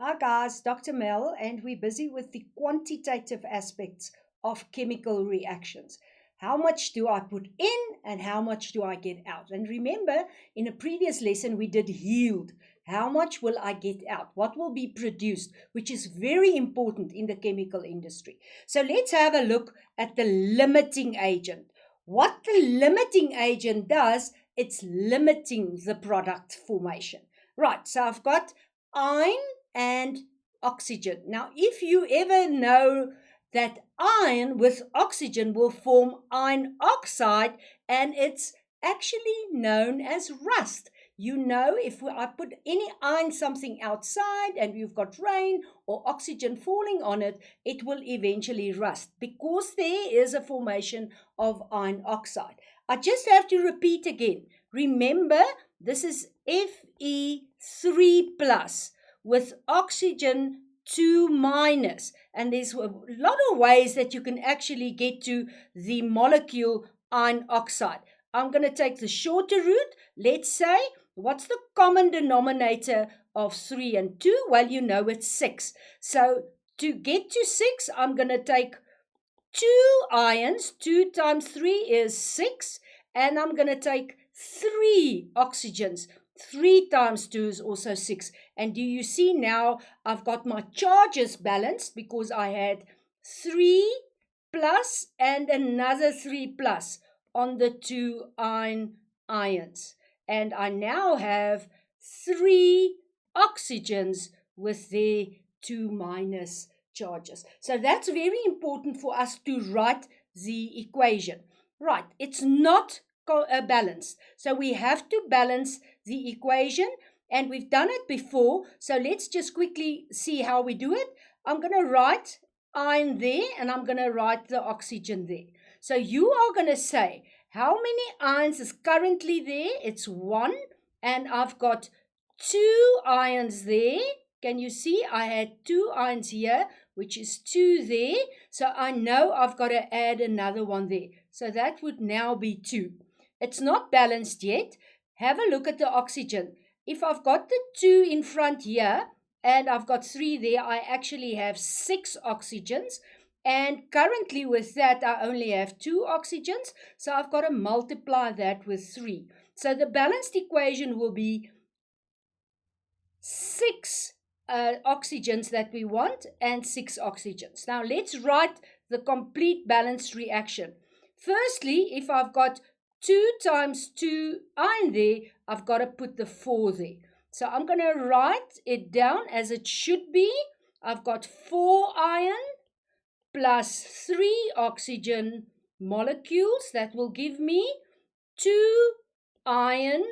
Hi guys, Dr. Mel, and we're busy with the quantitative aspects of chemical reactions. How much do I put in and how much do I get out? And remember, in a previous lesson, we did yield. How much will I get out? What will be produced? Which is very important in the chemical industry. So let's have a look at the limiting agent. What the limiting agent does, it's limiting the product formation. Right, so I've got iron and oxygen. Now, if you ever know that iron with oxygen will form iron oxide, and it's actually known as rust. You know, if I put any iron something outside and you've got rain or oxygen falling on it, it will eventually rust because there is a formation of iron oxide. I just have to repeat again. Remember, this is Fe3 plus with oxygen 2 minus. And there's a lot of ways that you can actually get to the molecule iron oxide. I'm going to take the shorter route. Let's say, what's the common denominator of 3 and 2? Well, you know it's 6. So to get to 6, I'm going to take 2 ions. 2 times 3 is 6. And I'm going to take 3 oxygens. 3 times 2 is also 6. And do you see now I've got my charges balanced because I had 3 plus and another 3 plus on the 2 ions. And I now have 3 oxygens with their 2 minus charges. So that's very important for us to write the equation. Right, it's not balanced. So we have to balance the equation, and we've done it before. So let's just quickly see how we do it. I'm going to write iron there, and I'm going to write the oxygen there. So you are going to say, how many ions is currently there? It's 1, and I've got 2 ions there. Can you see? I had 2 ions here, which is 2 there. So I know I've got to add another one there. So that would now be 2. It's not balanced yet. Have a look at the oxygen. If I've got the 2 in front here and I've got 3 there, I actually have 6 oxygens. And currently with that, I only have 2 oxygens. So I've got to multiply that with 3. So the balanced equation will be 6 oxygens that we want and 6 oxygens. Now let's write the complete balanced reaction. Firstly, if I've got 2 times 2 iron there, I've got to put the 4 there. So I'm going to write it down as it should be. I've got 4 iron plus 3 oxygen molecules. That will give me 2 iron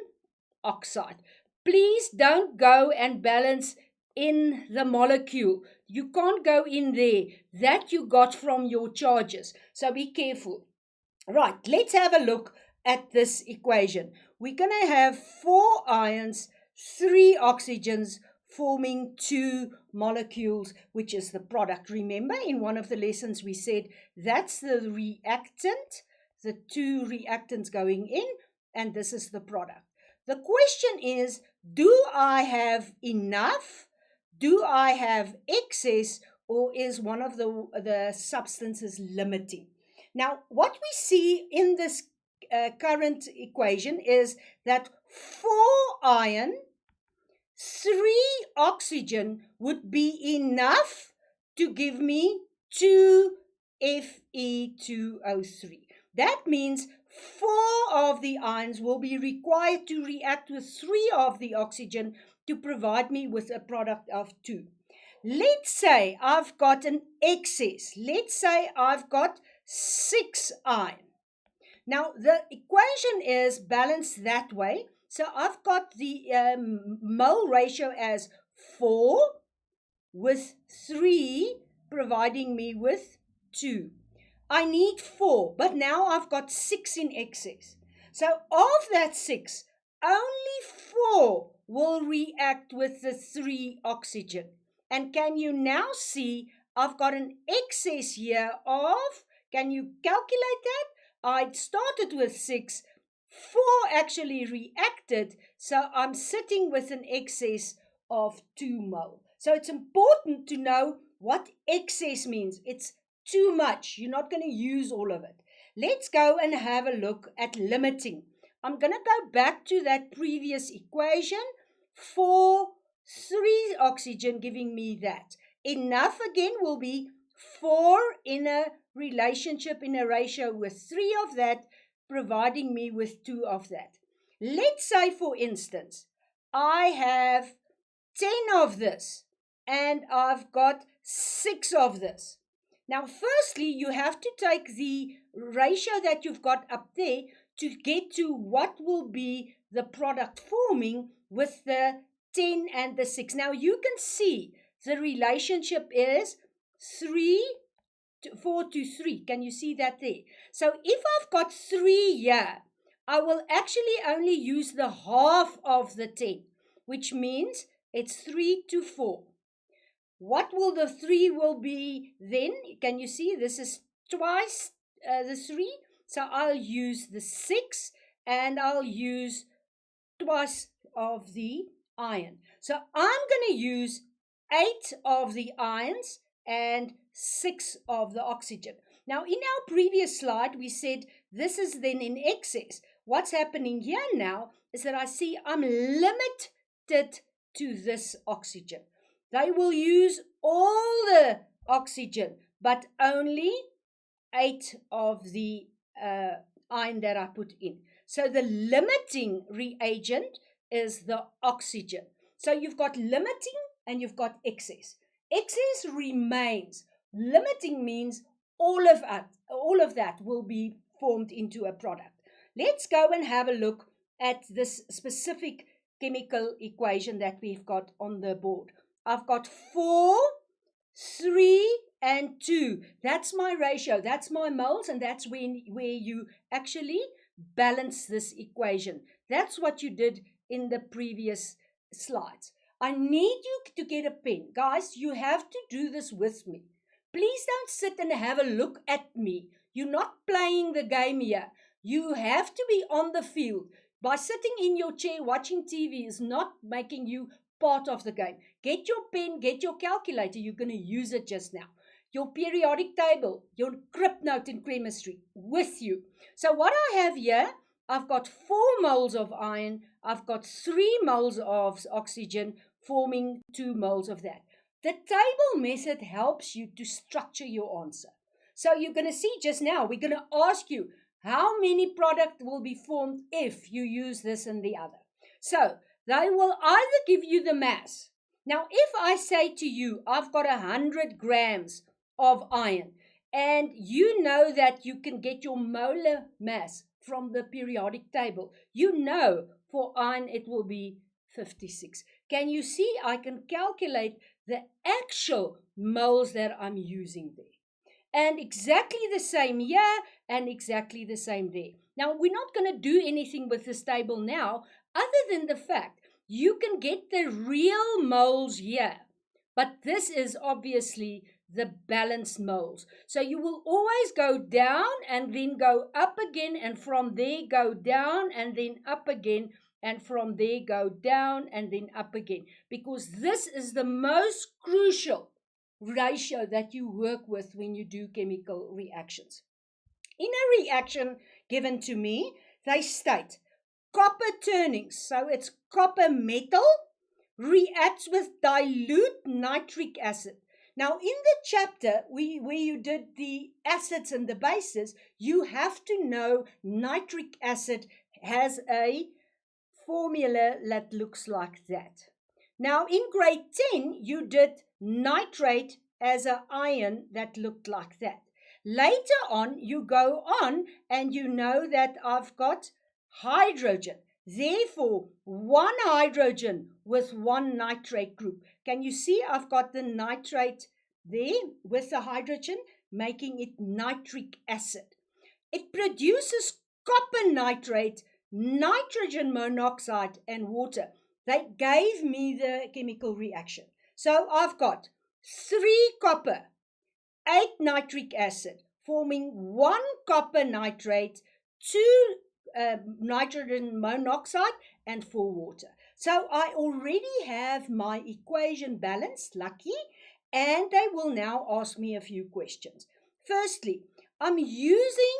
oxide. Please don't go and balance in the molecule. You can't go in there. That you got from your charges. So be careful. Right, let's have a look at this equation. We're going to have 4 ions, 3 oxygens forming 2 molecules, which is the product. Remember, in one of the lessons we said that's the reactant, the 2 reactants going in, and this is the product. The question is, do I have enough? Do I have excess? Or is one of the substances limiting? Now, what we see in this current equation is that 4 iron, 3 oxygen would be enough to give me 2 Fe2O3. That means 4 of the ions will be required to react with 3 of the oxygen to provide me with a product of 2. Let's say I've got an excess. Let's say I've got 6 iron. Now, the equation is balanced that way. So I've got the mole ratio as 4 with 3 providing me with 2. I need 4, but now I've got 6 in excess. So of that 6, only 4 will react with the 3 oxygen. And can you now see I've got an excess here of, can you calculate that? I started with 6, 4 actually reacted, so I'm sitting with an excess of 2 mole. So it's important to know what excess means. It's too much. You're not going to use all of it. Let's go and have a look at limiting. I'm going to go back to that previous equation. 4, 3 oxygen giving me that. Enough again will be 4 in a relationship, in a ratio with 3 of that, providing me with 2 of that. Let's say, for instance, I have 10 of this and I've got 6 of this. Now, firstly, you have to take the ratio that you've got up there to get to what will be the product forming with the 10 and the 6. Now, you can see the relationship is 4 to 3. Can you see that there? So, if I've got 3 here, I will actually only use the half of the 10, which means it's 3 to 4. What will the 3 will be then? Can you see? This is twice the 3. So I'll use the 6 and I'll use twice of the iron. So I'm going to use 8 of the ions and 6 of the oxygen. Now, in our previous slide, we said this is then in excess. What's happening here now is that I see I'm limited to this oxygen. They will use all the oxygen, but only 8 of the ion that I put in. So the limiting reagent is the oxygen. So you've got limiting and you've got excess. Excess remains. Limiting means all of that will be formed into a product. Let's go and have a look at this specific chemical equation that we've got on the board. I've got 4, 3, and 2. That's my ratio. That's my moles, and that's where you actually balance this equation. That's what you did in the previous slides. I need you to get a pen. Guys, you have to do this with me. Please don't sit and have a look at me. You're not playing the game here. You have to be on the field. By sitting in your chair watching TV is not making you part of the game. Get your pen, get your calculator. You're going to use it just now. Your periodic table, your crypt note in chemistry with you. So what I have here, I've got 4 moles of iron. I've got 3 moles of oxygen forming 2 moles of that. The table method helps you to structure your answer. So you're going to see just now, we're going to ask you how many product will be formed if you use this and the other. So they will either give you the mass. Now, if I say to you, I've got 100 grams of iron, and you know that you can get your molar mass from the periodic table, you know for iron it will be 56. Can you see? I can calculate the actual moles that I'm using there. And exactly the same here and exactly the same there. Now, we're not going to do anything with this table now other than the fact you can get the real moles here. But this is obviously the balanced moles. So you will always go down and then go up again, and from there go down and then up again, and from there go down and then up again. Because this is the most crucial ratio that you work with when you do chemical reactions. In a reaction given to me, they state copper turnings, so it's copper metal, reacts with dilute nitric acid. Now, in the chapter where you did the acids and the bases, you have to know nitric acid has a formula that looks like that. Now, in grade 10, you did nitrate as an ion that looked like that. Later on, you go on and you know that I've got hydrogen. Therefore, 1 hydrogen with 1 nitrate group. Can you see I've got the nitrate there with the hydrogen, making it nitric acid. It produces copper nitrate, nitrogen monoxide, and water. They gave me the chemical reaction. So I've got 3 copper, 8 nitric acid, forming 1 copper nitrate, 2 nitrogen monoxide and 4 water. So I already have my equation balanced, lucky, and they will now ask me a few questions. Firstly, I'm using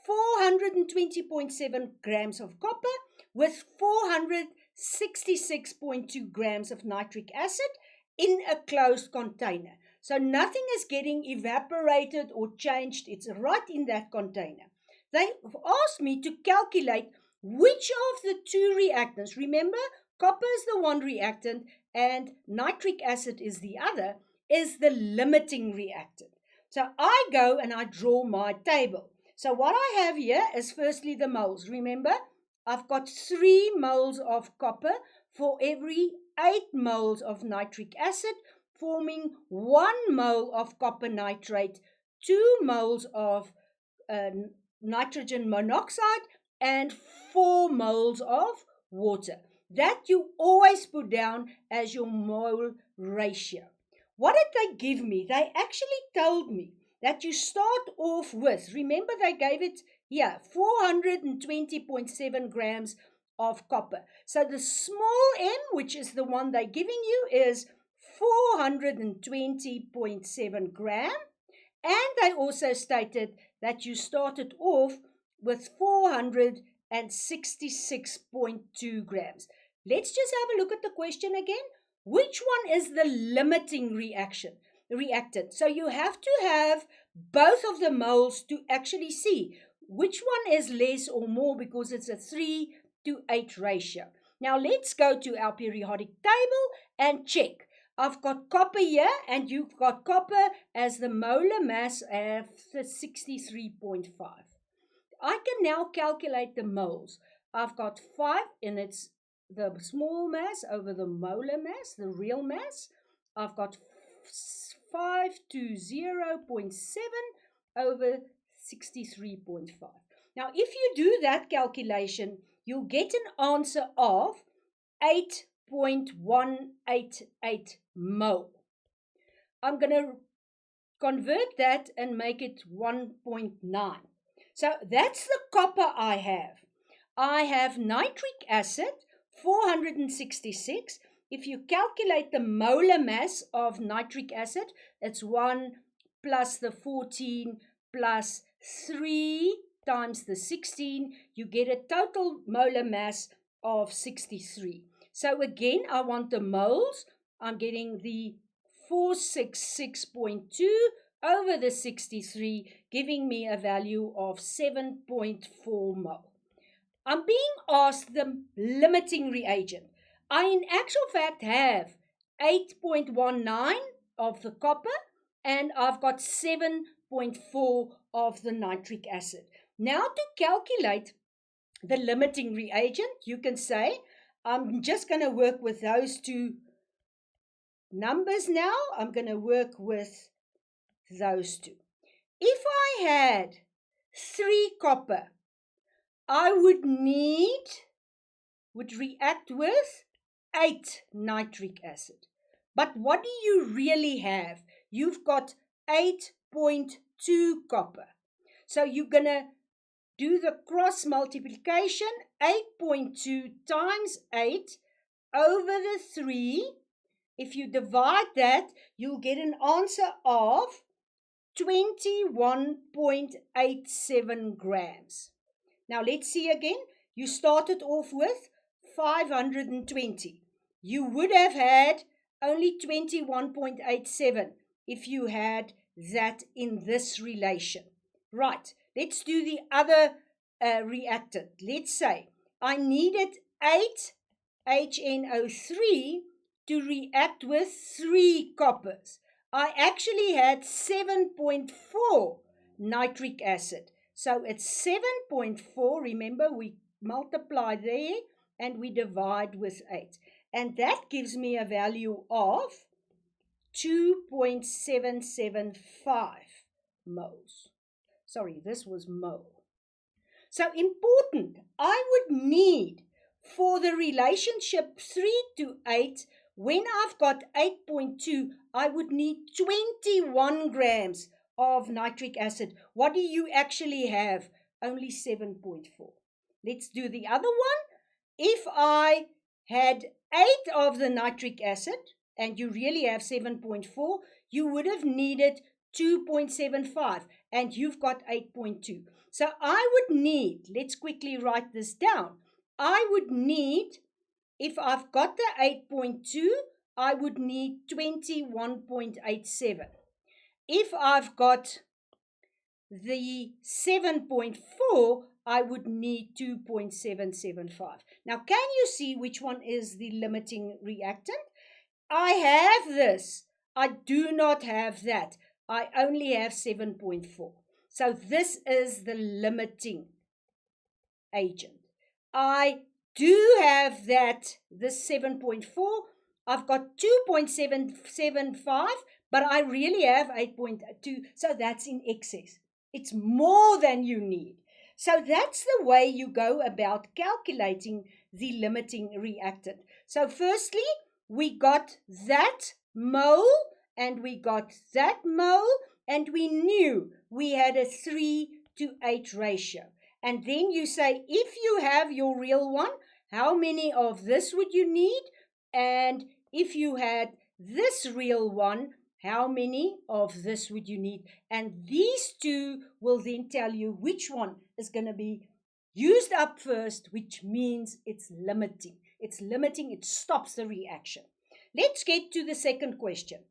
420.7 grams of copper with 466.2 grams of nitric acid in a closed container. So nothing is getting evaporated or changed. It's right in that container. They asked me to calculate which of the two reactants, remember, copper is the one reactant and nitric acid is the other, is the limiting reactant. So I go and I draw my table. So what I have here is firstly the moles. Remember, I've got 3 moles of copper for every 8 moles of nitric acid, forming 1 mole of copper nitrate, 2 moles of nitrogen monoxide, and 4 moles of water. That you always put down as your mole ratio. What did they give me? They actually told me that you start off with, remember they gave it here, 420.7 grams of copper. So the small m, which is the one they're giving you, is 420.7 gram. And they also stated that you started off with 466.2 grams. Let's just have a look at the question again. Which one is the limiting reactant? So you have to have both of the moles to actually see which one is less or more, because it's a 3:8 ratio. Now let's go to our periodic table and check. I've got copper here, and you've got copper as the molar mass of 63.5. I can now calculate the moles. I've got 5, and it's the small mass over the molar mass, the real mass. I've got 5 to 0.7 over 63.5. Now, if you do that calculation, you'll get an answer of 8.188 mole. I'm going to convert that and make it 1.9. So that's the copper I have. I have nitric acid, 466. If you calculate the molar mass of nitric acid, it's 1 plus the 14 plus 3 times the 16. You get a total molar mass of 63. So again, I want the moles. I'm getting the 466.2 over the 63, giving me a value of 7.4 mole. I'm being asked the limiting reagent. I in actual fact have 8.19 of the copper, and I've got 7.4 of the nitric acid. Now to calculate the limiting reagent, you can say, I'm just going to work with those two numbers now. I'm going to work with those two. If I had 3 copper, I would react with 8 nitric acid. But what do you really have? You've got 8.2 copper. So you're going to do the cross multiplication, 8.2 times 8 over the 3. If you divide that, you'll get an answer of 21.87 grams. Now let's see again. You started off with 520. You would have had only 21.87 if you had that in this relation. Right, let's do the other reactant. Let's say I needed 8 HNO3 to react with 3 coppers. I actually had 7.4 nitric acid. So it's 7.4. Remember, we multiply there and we divide with 8. And that gives me a value of 2.775 moles. Sorry, this was mole. So important, I would need for the relationship 3 to 8, when I've got 8.2, I would need 21 grams of nitric acid. What do you actually have? Only 7.4. let's do the other one. If I had 8 of the nitric acid, and you really have 7.4, you would have needed 2.75, and you've got 8.2. So I would need, let's quickly write this down. I would need, if I've got the 8.2, I would need 21.87. If I've got the 7.4, I would need 2.775. Now, can you see which one is the limiting reactant? I have this. I do not have that. I only have 7.4. So this is the limiting agent. I do have that, this 7.4. I've got 2.775, but I really have 8.2. So that's in excess. It's more than you need. So that's the way you go about calculating the limiting reactant. So firstly, we got that mole and we got that mole, and we knew we had a 3:8 ratio. And then you say, if you have your real one, how many of this would you need? And if you had this real one, how many of this would you need? And these two will then tell you which one is going to be used up first, which means it's limiting. It's limiting, it stops the reaction. Let's get to the second question.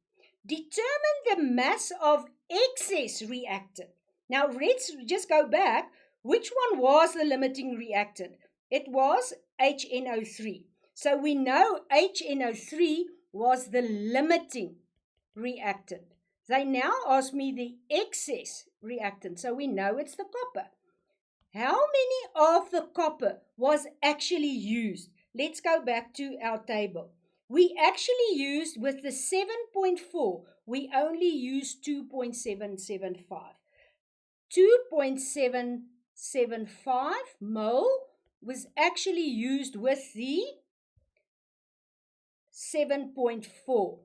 Determine the mass of excess reactant. Now, let's just go back. Which one was the limiting reactant? It was HNO3. So we know HNO3 was the limiting reactant. They now ask me the excess reactant. So we know it's the copper. How many of the copper was actually used? Let's go back to our table. We actually used, with the 7.4, we only used 2.775. 2.775 mole was actually used with the 7.4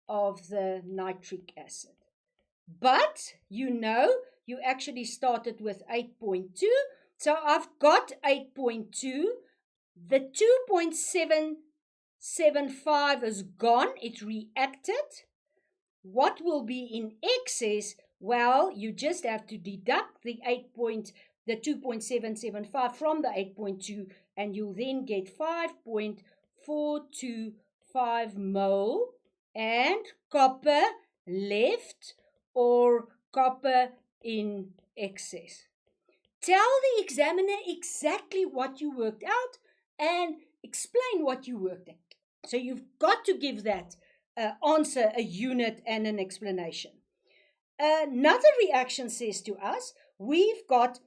of the nitric acid. But, you actually started with 8.2. So I've got 8.2. The 2.775 is gone. It reacted. What will be in excess? Well, you just have to deduct the 2.775 from the 8.2, and you'll then get 5.425 mole and copper left, or copper in excess. Tell the examiner exactly what you worked out and explain what you worked out. So you've got to give that answer a unit and an explanation. Another reaction says to us, we've got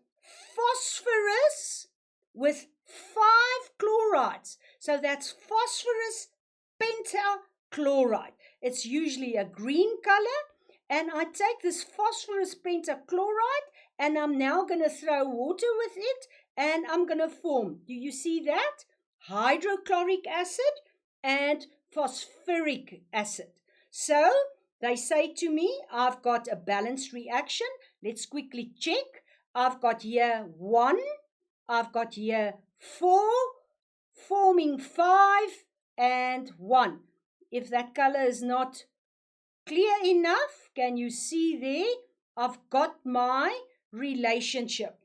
phosphorus with 5 chlorides. So that's phosphorus pentachloride. It's usually a green color. And I take this phosphorus pentachloride and I'm now going to throw water with it and I'm going to form, do you see that? Hydrochloric acid and phosphoric acid. So they say to me, I've got a balanced reaction. Let's quickly check. I've got here 1, I've got here 4, forming 5 and 1. If that color is not clear enough, can you see there? I've got my relationship.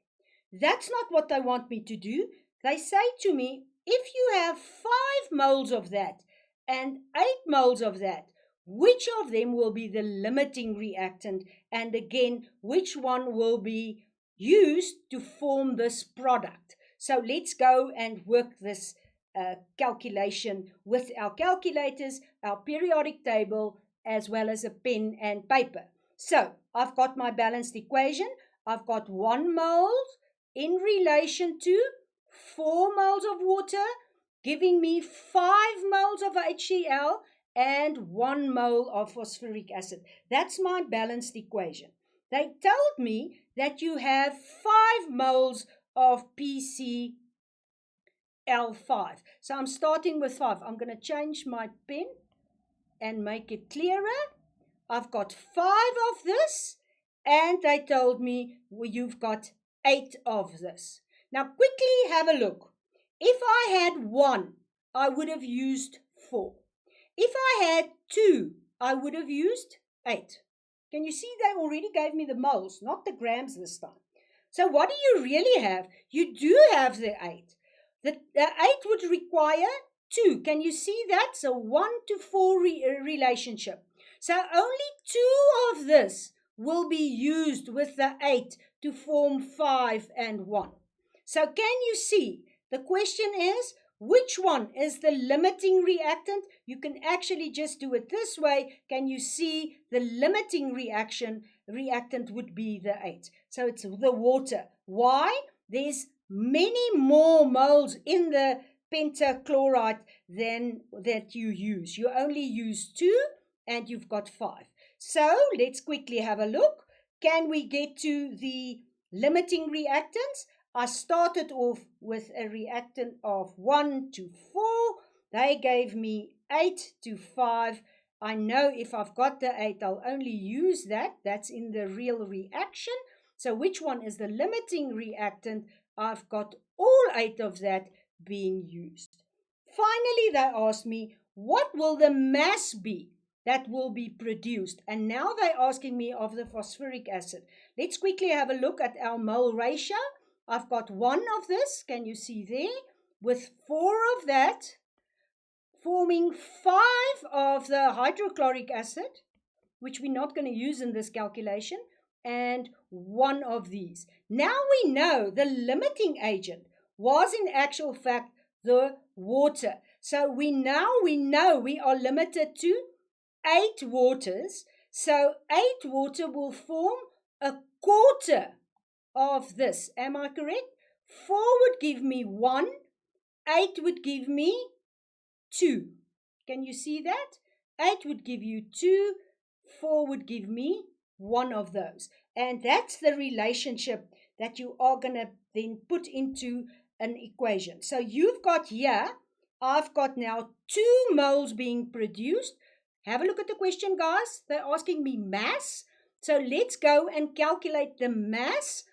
That's not what they want me to do. They say to me, if you have 5 moles of that and 8 moles of that, which of them will be the limiting reactant? And again, which one will be used to form this product? So let's go and work this calculation with our calculators, our periodic table, as well as a pen and paper. So I've got my balanced equation. I've got 1 mole in relation to 4 moles of water, giving me 5 moles of HCl and 1 mole of phosphoric acid. That's my balanced equation. They told me that you have 5 moles of PCl5. So I'm starting with 5. I'm going to change my pen and make it clearer. I've got 5 of this, and they told me, well, you've got 8 of this. Now quickly have a look. If I had 1, I would have used 4. If I had 2, I would have used 8. Can you see they already gave me the moles, not the grams this time? So what do you really have? You do have the 8. The 8 would require 2. Can you see that? So 1 to 4 relationship. So only 2 of this will be used with the 8 to form 5 and 1. So can you see? The question is, which one is the limiting reactant? You can actually just do it this way. Can you see the limiting reactant would be the 8. So it's the water. Why? There's many more moles in the pentachloride than that you use. You only use 2 and you've got 5. So let's quickly have a look. Can we get to the limiting reactants? I started off with a reactant of 1 to 4. They gave me 8 to 5. I know if I've got the 8, I'll only use that. That's in the real reaction. So which one is the limiting reactant? I've got all 8 of that being used. Finally, they asked me, what will the mass be that will be produced? And now they're asking me of the phosphoric acid. Let's quickly have a look at our mole ratio. I've got 1 of this, can you see there, with 4 of that, forming 5 of the hydrochloric acid, which we're not going to use in this calculation, and 1 of these. Now we know the limiting agent was in actual fact the water. So we know we are limited to 8 waters. So 8 water will form a quarter of this. Am I correct? 4 would give me 1. 8 would give me 2. Can you see that? 8 would give you 2. 4 would give me 1 of those. And that's the relationship that you are going to then put into an equation. So you've got here, I've got now 2 moles being produced. Have a look at the question, guys. They're asking me mass. So let's go and calculate the mass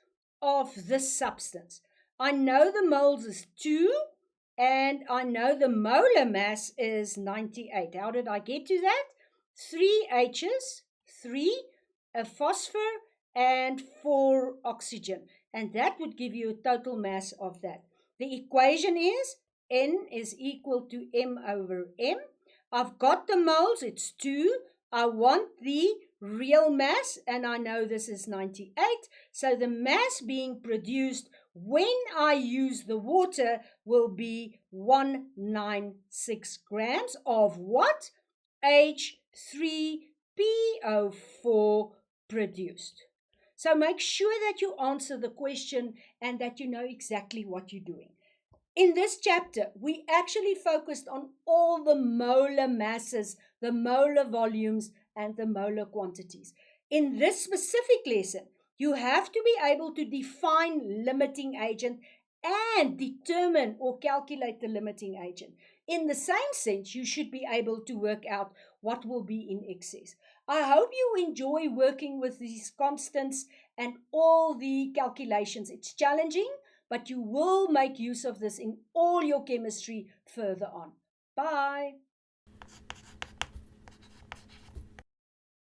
of this substance. I know the moles is 2 and I know the molar mass is 98. How did I get to that? 3 H's, 3, a phosphor and 4 oxygen. And that would give you a total mass of that. The equation is N is equal to M over M. I've got the moles, it's 2. I want the real mass, and I know this is 98. So the mass being produced when I use the water will be 196 grams of what? H3PO4 produced. So make sure that you answer the question and that you know exactly what you're doing. In this chapter, we actually focused on all the molar masses, the molar volumes, and the molar quantities. In this specific lesson, you have to be able to define limiting agent and determine or calculate the limiting agent. In the same sense, you should be able to work out what will be in excess. I hope you enjoy working with these constants and all the calculations. It's challenging, but you will make use of this in all your chemistry further on. Bye.